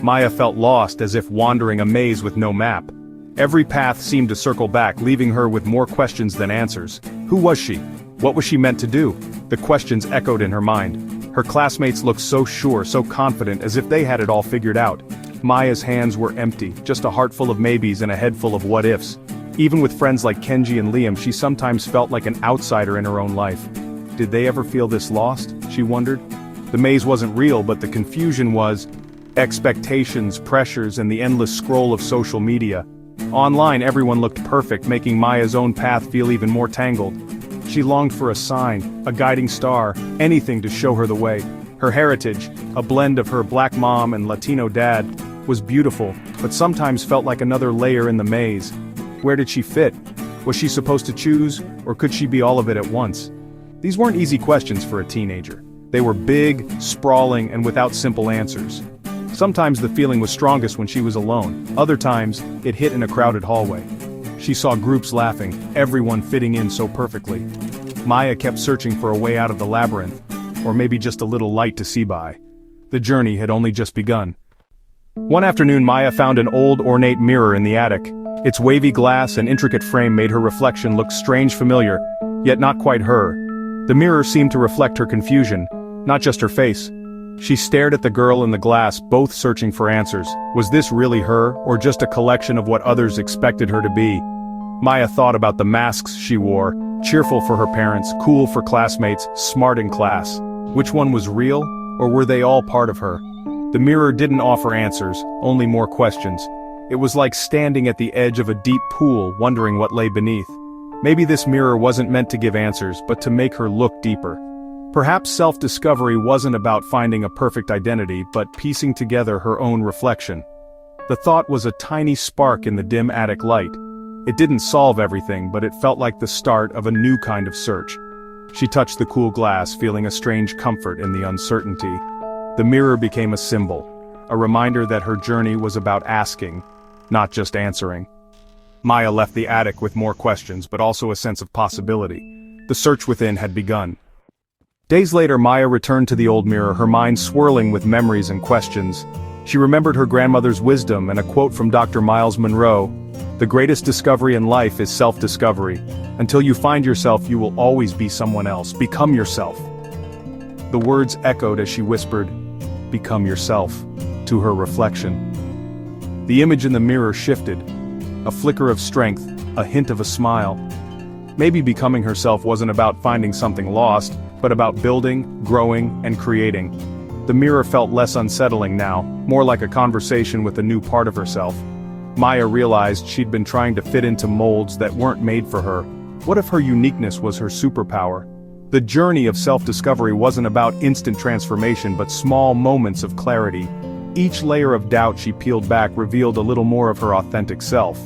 Maya felt lost, as if wandering a maze with no map. Every path seemed to circle back, leaving her with more questions than answers. Who was she? What was she meant to do? The questions echoed in her mind. Her classmates looked so sure, so confident, as if they had it all figured out. Maya's hands were empty, just a heart full of maybes and a head full of what-ifs. Even with friends like Kenji and Liam, she sometimes felt like an outsider in her own life. Did they ever feel this lost? She wondered. The maze wasn't real, but the confusion was. Expectations, pressures, and the endless scroll of social media. Online, everyone looked perfect, making Maya's own path feel even more tangled. She longed for a sign, a guiding star, anything to show her the way. Her heritage, a blend of her black mom and Latino dad, was beautiful, but sometimes felt like another layer in the maze. Where did she fit? Was she supposed to choose, or could she be all of it at once? These weren't easy questions for a teenager. They were big, sprawling, and without simple answers. Sometimes the feeling was strongest when she was alone, other times, it hit in a crowded hallway. She saw groups laughing, everyone fitting in so perfectly. Maya kept searching for a way out of the labyrinth, or maybe just a little light to see by. The journey had only just begun. One afternoon, Maya found an old, ornate mirror in the attic. Its wavy glass and intricate frame made her reflection look strange familiar, yet not quite her. The mirror seemed to reflect her confusion, not just her face. She stared at the girl in the glass, both searching for answers. Was this really her, or just a collection of what others expected her to be? Maya thought about the masks she wore, cheerful for her parents, cool for classmates, smart in class. Which one was real, or were they all part of her? The mirror didn't offer answers, only more questions. It was like standing at the edge of a deep pool, wondering what lay beneath. Maybe this mirror wasn't meant to give answers, but to make her look deeper. Perhaps self-discovery wasn't about finding a perfect identity, but piecing together her own reflection. The thought was a tiny spark in the dim attic light. It didn't solve everything, but it felt like the start of a new kind of search. She touched the cool glass, feeling a strange comfort in the uncertainty. The mirror became a symbol, a reminder that her journey was about asking, not just answering. Maya left the attic with more questions, but also a sense of possibility. The search within had begun. Days later, Maya returned to the old mirror, her mind swirling with memories and questions. She remembered her grandmother's wisdom and a quote from Dr. Miles Monroe: "The greatest discovery in life is self-discovery. Until you find yourself, you will always be someone else. Become yourself." The words echoed as she whispered, "Become yourself," to her reflection. The image in the mirror shifted. A flicker of strength, a hint of a smile. Maybe becoming herself wasn't about finding something lost, but about building, growing, and creating. The mirror felt less unsettling now, more like a conversation with a new part of herself. Maya realized she'd been trying to fit into molds that weren't made for her. What if her uniqueness was her superpower? The journey of self-discovery wasn't about instant transformation, but small moments of clarity. Each layer of doubt she peeled back revealed a little more of her authentic self.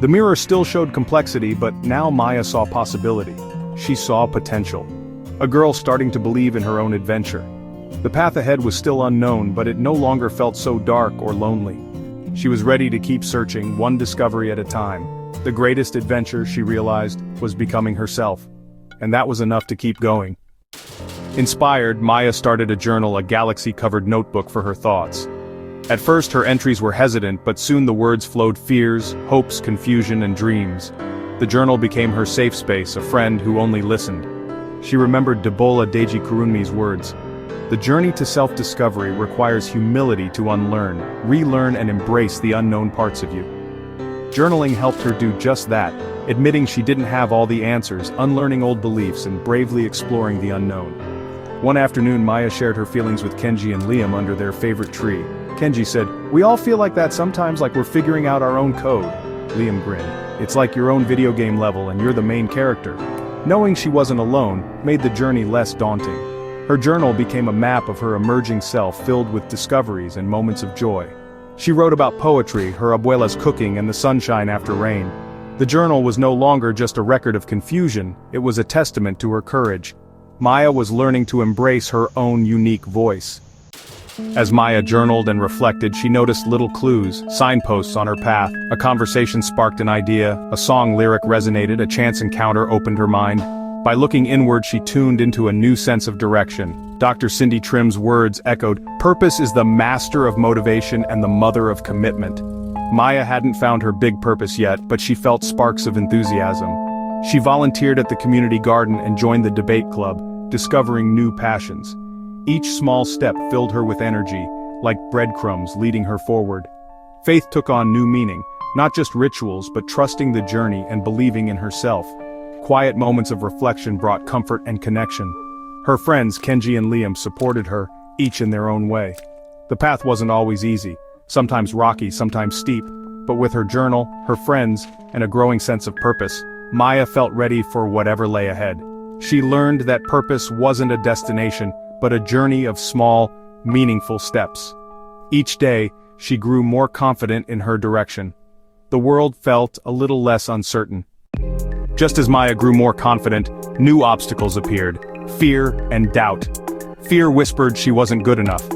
The mirror still showed complexity, but now Maya saw possibility. She saw potential. A girl starting to believe in her own adventure. The path ahead was still unknown, but it no longer felt so dark or lonely. She was ready to keep searching, one discovery at a time. The greatest adventure, she realized, was becoming herself. And that was enough to keep going. Inspired, Maya started a journal, a galaxy-covered notebook for her thoughts. At first her entries were hesitant, but soon the words flowed: fears, hopes, confusion, and dreams. The journal became her safe space, a friend who only listened. She remembered Debola Deji Kurunmi's words: "The journey to self-discovery requires humility to unlearn, relearn, and embrace the unknown parts of you." Journaling helped her do just that, admitting she didn't have all the answers, unlearning old beliefs, and bravely exploring the unknown. One afternoon, Maya shared her feelings with Kenji and Liam under their favorite tree. Kenji said, "We all feel like that sometimes, like we're figuring out our own code." Liam grinned. "It's like your own video game level and you're the main character." Knowing she wasn't alone made the journey less daunting. Her journal became a map of her emerging self, filled with discoveries and moments of joy. She wrote about poetry, her abuela's cooking, and the sunshine after rain. The journal was no longer just a record of confusion, it was a testament to her courage. Maya was learning to embrace her own unique voice. As Maya journaled and reflected, she noticed little clues, signposts on her path. A conversation sparked an idea, a song lyric resonated, a chance encounter opened her mind. By looking inward, she tuned into a new sense of direction. Dr. Cindy Trim's words echoed, "Purpose is the master of motivation and the mother of commitment." Maya hadn't found her big purpose yet, but she felt sparks of enthusiasm. She volunteered at the community garden and joined the debate club, discovering new passions. Each small step filled her with energy, like breadcrumbs leading her forward. Faith took on new meaning, not just rituals but trusting the journey and believing in herself. Quiet moments of reflection brought comfort and connection. Her friends Kenji and Liam supported her, each in their own way. The path wasn't always easy, sometimes rocky, sometimes steep, but with her journal, her friends, and a growing sense of purpose, Maya felt ready for whatever lay ahead. She learned that purpose wasn't a destination, but a journey of small, meaningful steps. Each day, she grew more confident in her direction. The world felt a little less uncertain. Just as Maya grew more confident, new obstacles appeared: fear and doubt. Fear whispered she wasn't good enough.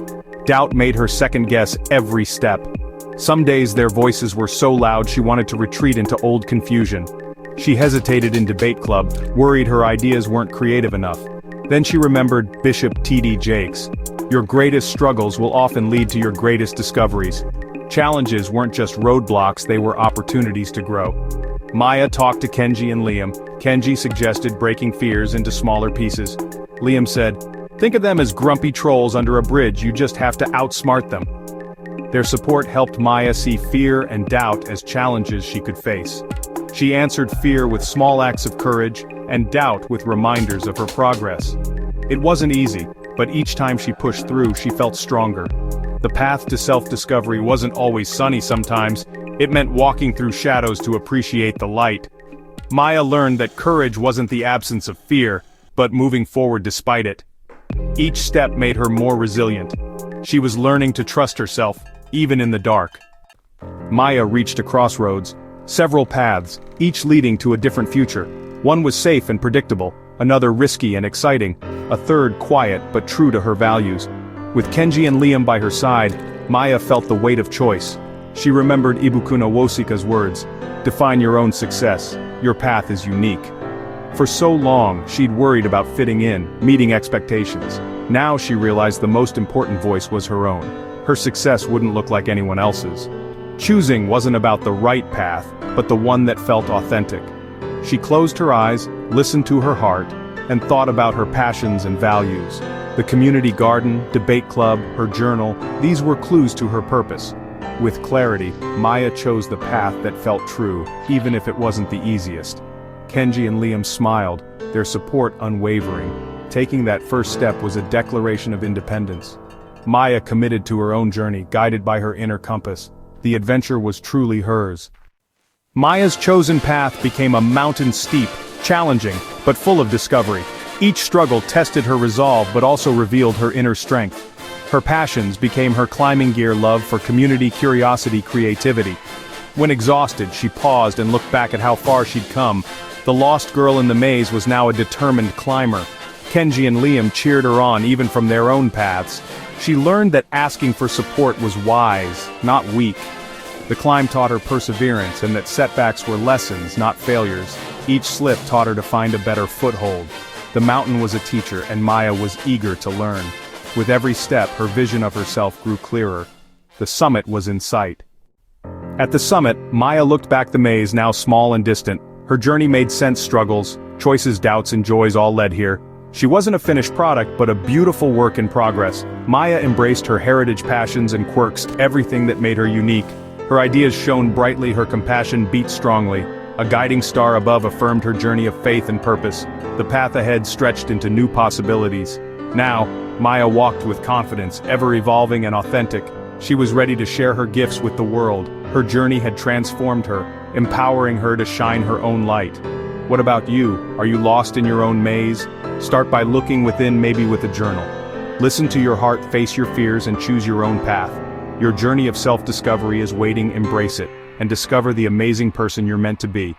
Doubt made her second-guess every step. Some days their voices were so loud she wanted to retreat into old confusion. She hesitated in debate club, worried her ideas weren't creative enough. Then she remembered Bishop T.D. Jakes. Your greatest struggles will often lead to your greatest discoveries. Challenges weren't just roadblocks, they were opportunities to grow. Maya talked to Kenji and Liam. Kenji suggested breaking fears into smaller pieces. Liam said, "Think of them as grumpy trolls under a bridge, you just have to outsmart them." Their support helped Maya see fear and doubt as challenges she could face. She answered fear with small acts of courage, and doubt with reminders of her progress. It wasn't easy, but each time she pushed through, she felt stronger. The path to self-discovery wasn't always sunny sometimes. It meant walking through shadows to appreciate the light. Maya learned that courage wasn't the absence of fear, but moving forward despite it. Each step made her more resilient. She was learning to trust herself, even in the dark. Maya reached a crossroads. Several paths, each leading to a different future. One was safe and predictable, another risky and exciting, a third quiet but true to her values. With Kenji and Liam by her side, Maya felt the weight of choice. She remembered Ibukuna Wosika's words, "Define your own success, your path is unique." For so long, she'd worried about fitting in, meeting expectations. Now she realized the most important voice was her own. Her success wouldn't look like anyone else's. Choosing wasn't about the right path, but the one that felt authentic. She closed her eyes, listened to her heart, and thought about her passions and values. The community garden, debate club, her journal, these were clues to her purpose. With clarity, Maya chose the path that felt true, even if it wasn't the easiest. Kenji and Liam smiled, their support unwavering. Taking that first step was a declaration of independence. Maya committed to her own journey, guided by her inner compass. The adventure was truly hers. Maya's chosen path became a mountain steep, challenging, but full of discovery. Each struggle tested her resolve but also revealed her inner strength. Her passions became her climbing gear: love for community, curiosity, creativity. When exhausted, she paused and looked back at how far she'd come. The lost girl in the maze was now a determined climber. Kenji and Liam cheered her on even from their own paths. She learned that asking for support was wise, not weak. The climb taught her perseverance and that setbacks were lessons, not failures. Each slip taught her to find a better foothold. The mountain was a teacher and Maya was eager to learn. With every step, her vision of herself grew clearer. The summit was in sight. At the summit, Maya looked back the maze, now small and distant. Her journey made sense: struggles, choices, doubts, and joys all led here. She wasn't a finished product, but a beautiful work in progress. Maya embraced her heritage, passions, and quirks, everything that made her unique. Her ideas shone brightly, her compassion beat strongly. A guiding star above affirmed her journey of faith and purpose. The path ahead stretched into new possibilities. Now, Maya walked with confidence, ever evolving and authentic. She was ready to share her gifts with the world. Her journey had transformed her, empowering her to shine her own light. What about you? Are you lost in your own maze? Start by looking within, maybe with a journal. Listen to your heart, face your fears, and choose your own path. Your journey of self-discovery is waiting. Embrace it, and discover the amazing person you're meant to be.